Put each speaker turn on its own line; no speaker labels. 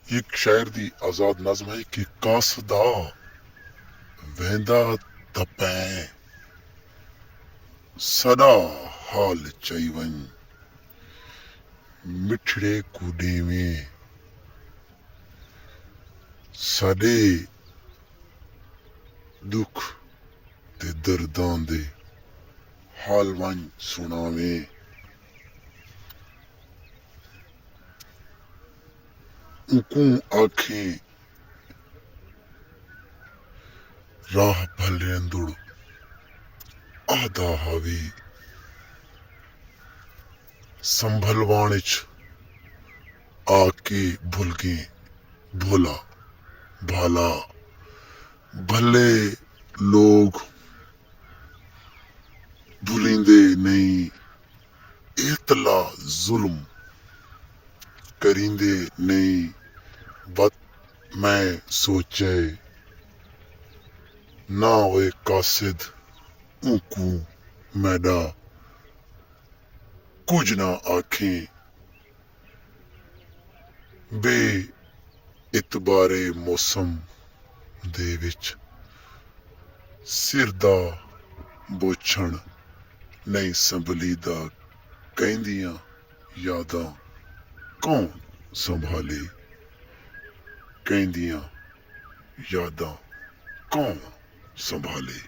ਇੱਕ ਸ਼ਾਇਰ ਦੀ ਆਜ਼ਾਦ ਨਜ਼ਮ ਹੈ ਕਿ ਕਾਸਦਾ ਵਹਿੰਦਾ ਤਪੈ ਸਦਾ ਹਾਲ ਚਈਵਨ ਮਿੱਠੜੇ ਕੁੜੇਵੇਂ ਸਾਡੇ ਦੁੱਖ ਤੇ ਦਰਦਾਂ ਦੇ ਹਾਲ ਵੰਝ ਸੁਣਾਵੇਂ। ਉਕੂੰ ਆਖੇ ਰਾਹ ਭਲਿਆਂਦੁੜ ਆਦਾ ਹਾਵੇ ਸੰਭਲਵਾਣ ਚ ਆ ਕੇ ਭੁੱਲ ਗਏ ਭੋਲਾ ਭਾਲਾ ਭਲੇ ਲੋਕ ਭੁਲਿੰਦੇ ਨਹੀਂ ਇਤਲਾ ਜ਼ੁਲਮ ਕਰਿੰਦੇ ਨਹੀਂ ਬਤ ਮੈਂ ਸੋਚੇ ਨਾ ਹੋਏ ਕਾਸਿਦ ਉਕੂ ਮੈਡਾ ਕੁਝ ਨਾ ਆਖੇ ਬੇ ਇਤਬਾਰੇ ਮੌਸਮ ਦੇ ਵਿੱਚ ਸਿਰ ਦਾ ਬੋਛਣ ਨਹੀਂ ਸੰਭਲੀ ਦਾ ਕਹਿੰਦੀਆਂ ਯਾਦਾਂ ਕੌਣ ਸੰਭਾਲੇ ਕਹਿੰਦੀਆਂ ਯਾਦਾਂ ਕੌਣ ਸੰਭਾਲੇ।